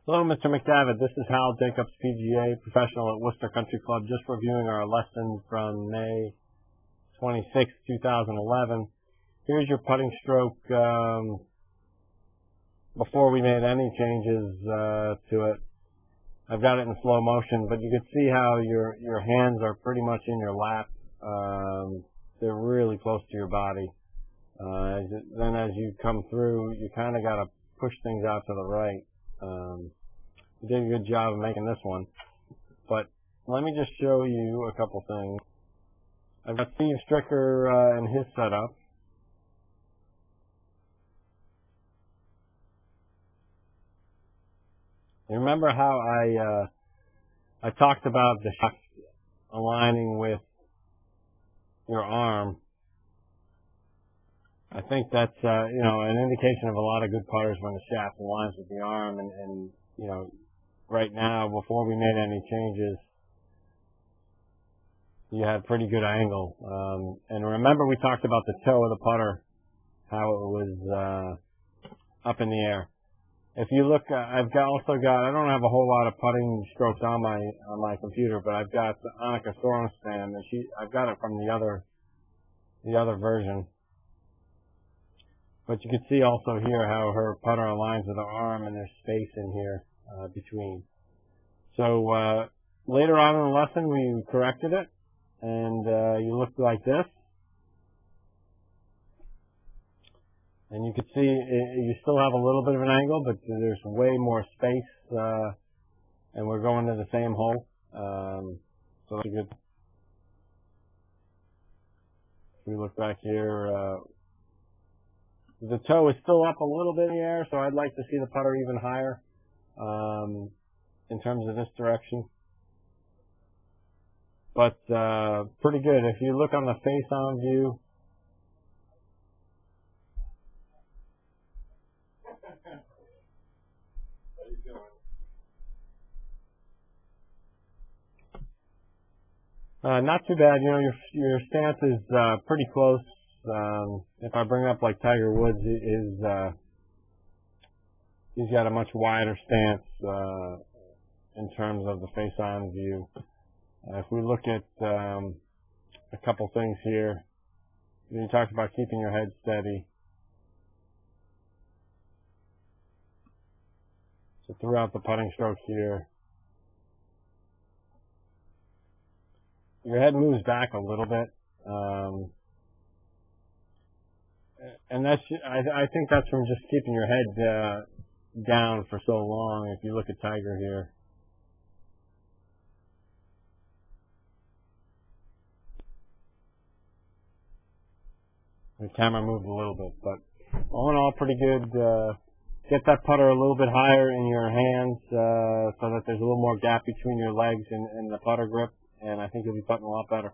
Hello, Mr. McDavitt. This is Hal Jacobs, PGA professional at Worcester Country Club, just reviewing our lesson from May 26, 2011. Here's your putting stroke before we made any changes to it. I've got it in slow motion, but you can see how your hands are pretty much in your lap. They're really close to your body. Then as you come through, you kind of got to push things out to the right. You did a good job of making this one. But let me just show you a couple things. I've got Steve Stricker and his setup. You remember how I talked about the shaft aligning with your arm? I think that's an indication of a lot of good putters when the shaft aligns with the arm, and right now, before we made any changes, you had pretty good angle. And remember, we talked about the toe of the putter, how it was up in the air. If you look, I don't have a whole lot of putting strokes on my computer, but I've got Annika Sorenstam, and I've got it from the other version. But you can see also here how her putter aligns with her arm, and there's space in here between. So later on in the lesson, we corrected it, and you look like this. And you can see you still have a little bit of an angle, but there's way more space, and we're going to the same hole. So that's good. If we look back here, the toe is still up a little bit in the air, so I'd like to see the putter even higher in terms of this direction. But pretty good. If you look on the face-on view, not too bad. Your stance is pretty close. If I bring up like Tiger Woods, he's got a much wider stance in terms of the face-on view. If we look at a couple things here, you talked about keeping your head steady. So throughout the putting stroke here, your head moves back a little bit. And I think that's from just keeping your head down for so long. If you look at Tiger here, the camera moved a little bit, but all in all, pretty good. Get that putter a little bit higher in your hands so that there's a little more gap between your legs and the putter grip, and I think you'll be putting a lot better.